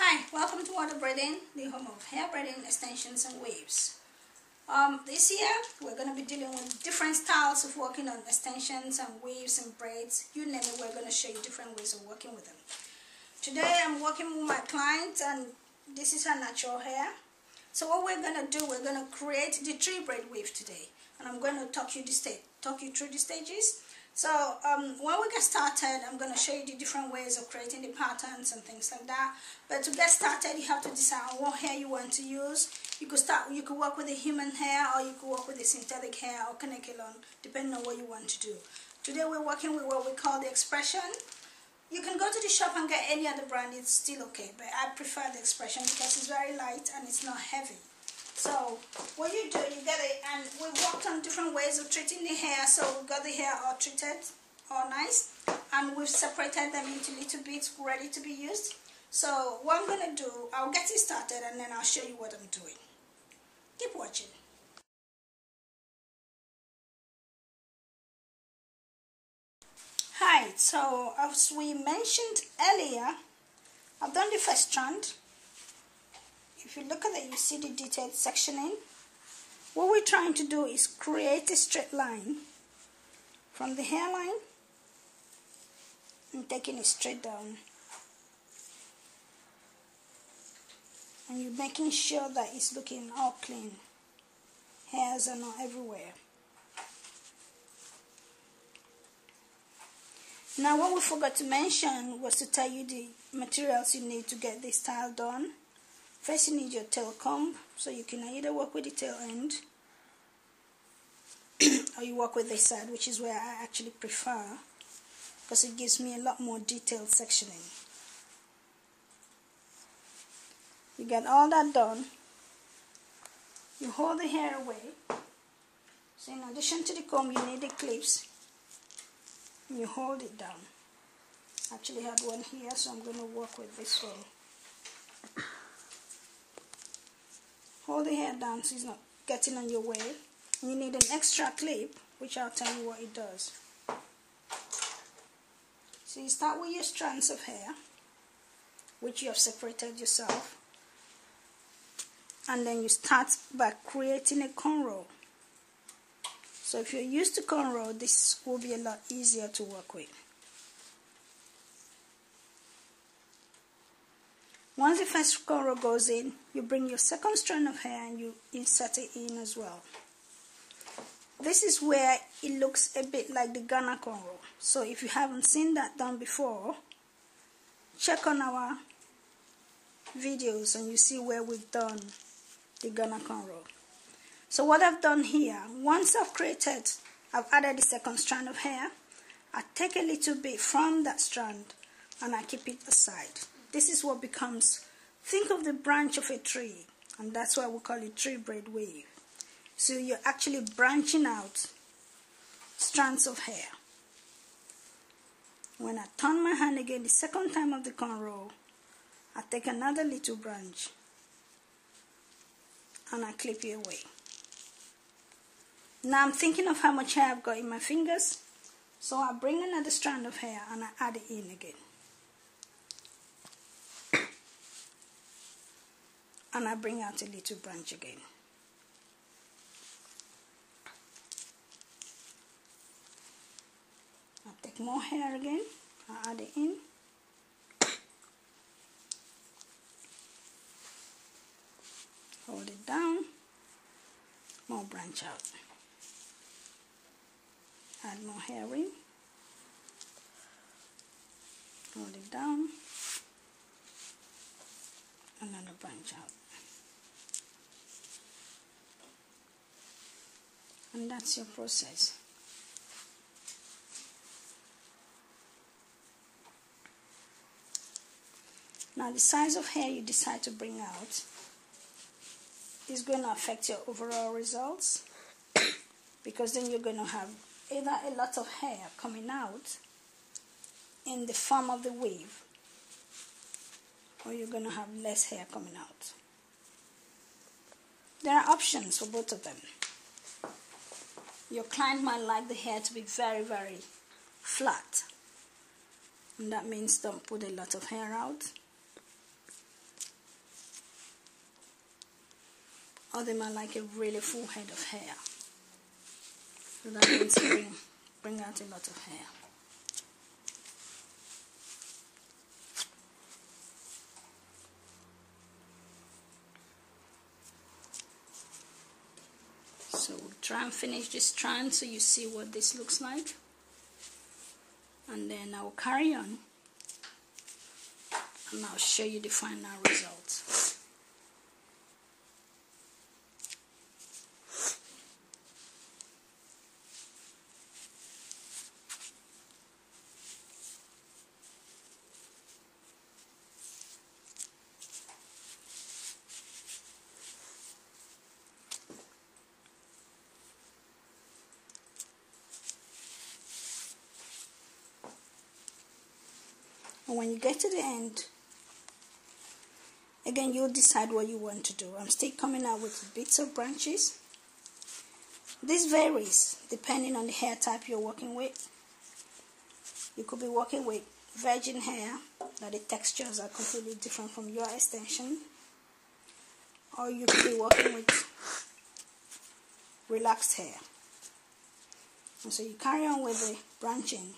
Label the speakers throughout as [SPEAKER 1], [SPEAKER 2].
[SPEAKER 1] Hi, welcome to World of Braiding, the home of hair braiding, extensions and waves. This year we're going to be dealing with different styles of working on extensions and waves and braids. You name it, we're going to show you different ways of working with them. Today I'm working with my client and this is her natural hair. So what we're going to do, we're going to create the tree braid wave today. And I'm going to talk you through the stages. So when we get started, I'm going to show you the different ways of creating the patterns and things like that. But to get started, you have to decide on what hair you want to use. You could work with the human hair, or you could work with the synthetic hair or canacolon, depending on what you want to do. Today we're working with what we call the expression. You can go to the shop and get any other brand, it's still okay, but I prefer the expression because it's very light and it's not heavy. So what you do, you get it, and we worked on different ways of treating the hair. So we got the hair all treated, all nice, and we've separated them into little bits ready to be used. So what I'm going to do, I'll get it started and then I'll show you what I'm doing. Keep watching. Hi, so as we mentioned earlier, I've done the first strand. If you look at it, you see the detailed sectioning. What we're trying to do is create a straight line from the hairline and taking it straight down. And you're making sure that it's looking all clean. Hairs are not everywhere. Now what we forgot to mention was to tell you the materials you need to get this style done. First you need your tail comb, so you can either work with the tail end or you work with this side, which is where I actually prefer because it gives me a lot more detailed sectioning. You get all that done, you hold the hair away. So in addition to the comb, you need the clips. And you hold it down. I actually had one here, so I'm going to work with this one. Hold the hair down so it's not getting on your way. And you need an extra clip, which I'll tell you what it does. So you start with your strands of hair, which you have separated yourself. And then you start by creating a cornrow. So if you're used to cornrow, this will be a lot easier to work with. Once the first cornrow goes in, you bring your second strand of hair and you insert it in as well. This is where it looks a bit like the Ghana cornrow. So if you haven't seen that done before, check on our videos and you see where we've done the Ghana cornrow. So what I've done here, once I've added the second strand of hair, I take a little bit from that strand and I keep it aside. This is what becomes, think of the branch of a tree, and that's why we call it tree braid wave. So you're actually branching out strands of hair. When I turn my hand again the second time of the cornrow, I take another little branch and I clip it away. Now I'm thinking of how much hair I've got in my fingers, so I bring another strand of hair and I add it in again. And I bring out a little branch again. I take more hair again, I add it in. Hold it down, more branch out. Add more hair in. Hold it down. Another branch out. And that's your process. Now the size of hair you decide to bring out is going to affect your overall results because then you're going to have either a lot of hair coming out in the form of the wave or you're going to have less hair coming out. There are options for both of them. Your client might like the hair to be very, very flat. And that means don't put a lot of hair out. or they might like a really full head of hair. So that means bring out a lot of hair. So we'll try and finish this strand so you see what this looks like. And then I'll carry on and I'll show you the final result. And when you get to the end, again, you'll decide what you want to do. I'm still coming out with bits of branches. This varies depending on the hair type you're working with. You could be working with virgin hair, that the textures are completely different from your extension. Or you could be working with relaxed hair. And so you carry on with the branching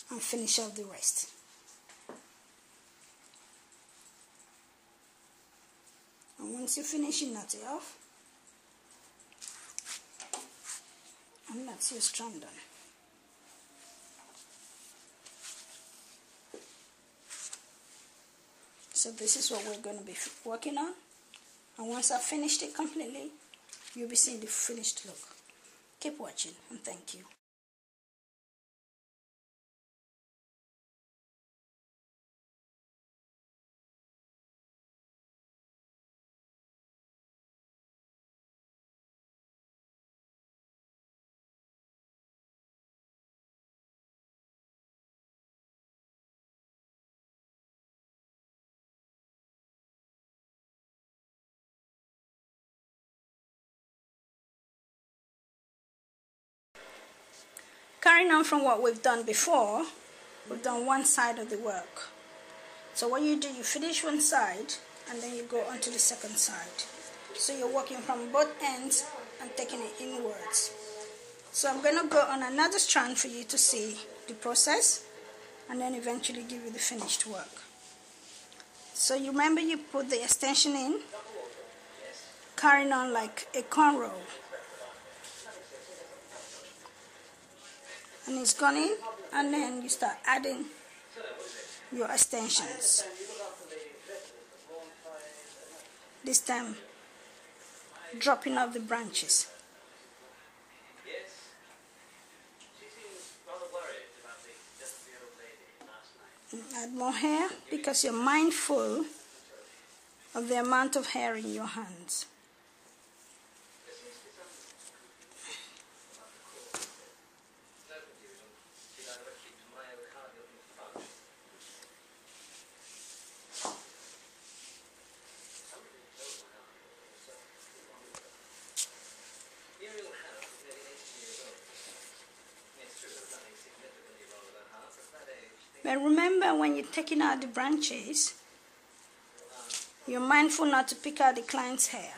[SPEAKER 1] and finish off the rest. And once you finish, you knot it off, and that's your strand done. So this is what we're going to be working on, and once I've finished it completely, you'll be seeing the finished look. Keep watching, and thank you. Carrying on from what we've done before, we've done one side of the work. So what you do, you finish one side and then you go on to the second side. So you're working from both ends and taking it inwards. So I'm going to go on another strand for you to see the process and then eventually give you the finished work. So you remember you put the extension in, carrying on like a cornrow. And it's gone in, and then you start adding your extensions. This time, dropping off the branches. And add more hair because you're mindful of the amount of hair in your hands. But remember, when you're taking out the branches, you're mindful not to pick out the client's hair.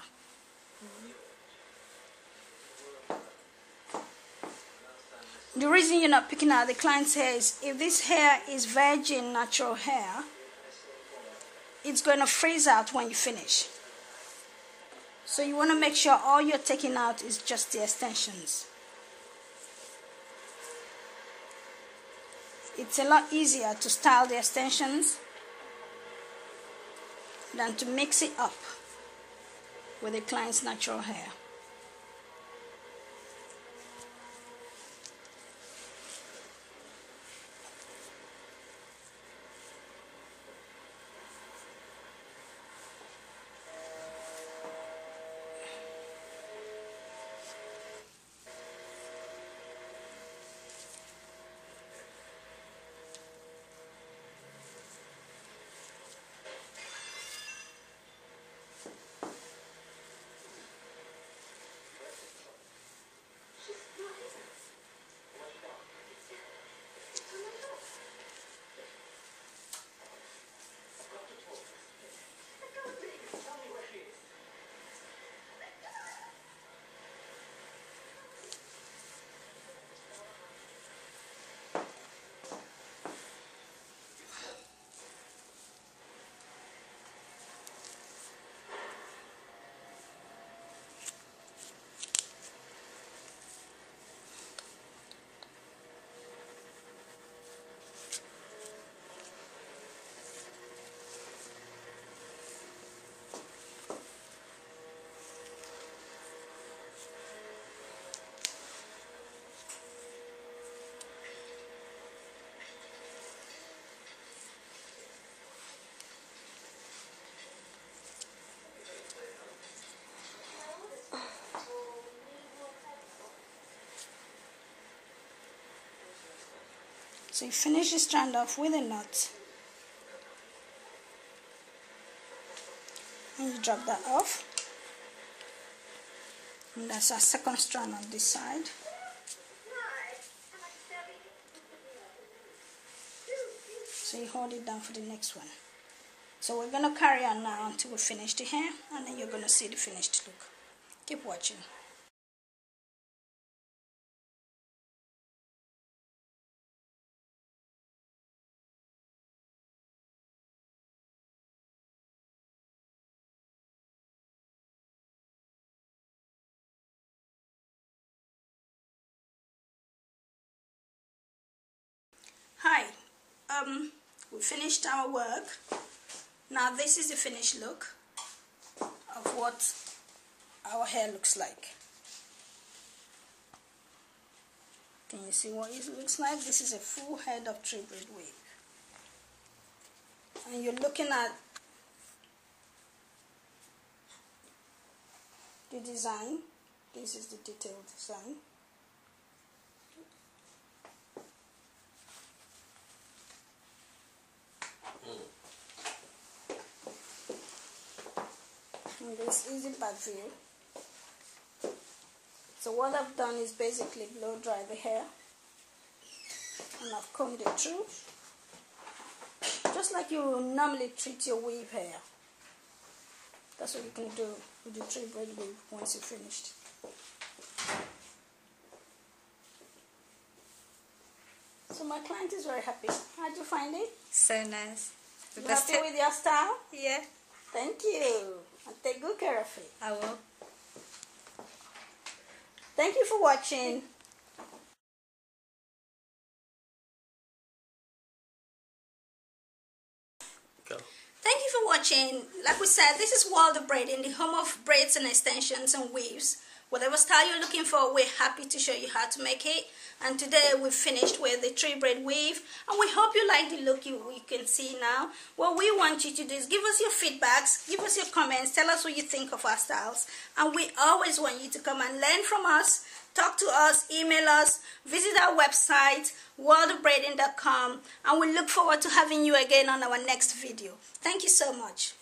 [SPEAKER 1] The reason you're not picking out the client's hair is if this hair is virgin natural hair, it's going to freeze out when you finish. So you want to make sure all you're taking out is just the extensions. It's a lot easier to style the extensions than to mix it up with the client's natural hair. So you finish the strand off with a knot, and you drop that off, and that's our second strand on this side. So you hold it down for the next one. So we're going to carry on now until we finish the hair, and then you're going to see the finished look. Keep watching. Hi, we finished our work. Now this is the finished look of what our hair looks like. Can you see what it looks like? This is a full head of 3-braid wave. And you're looking at the design. This is the detailed design. And this is the back view. So what I've done is basically blow dry the hair, and I've combed it through, just like you will normally treat your weave hair. That's what you can do with the 3-braid weave once you're finished. So my client is very happy. How'd you find it?
[SPEAKER 2] So nice.
[SPEAKER 1] You happy with your style?
[SPEAKER 2] Yeah.
[SPEAKER 1] Thank you. And take good care of it.
[SPEAKER 2] I will.
[SPEAKER 1] Thank you for watching.
[SPEAKER 2] Go.
[SPEAKER 1] Thank you for watching. Like we said, this is World of Braiding, the home of braids and extensions and weaves. Whatever style you're looking for, we're happy to show you how to make it. And today we've finished with the 3-braid weave, and we hope you like the look you can see now. What we want you to do is give us your feedbacks, give us your comments, tell us what you think of our styles. And we always want you to come and learn from us, talk to us, email us, visit our website, worldofbraiding.com, and we look forward to having you again on our next video. Thank you so much.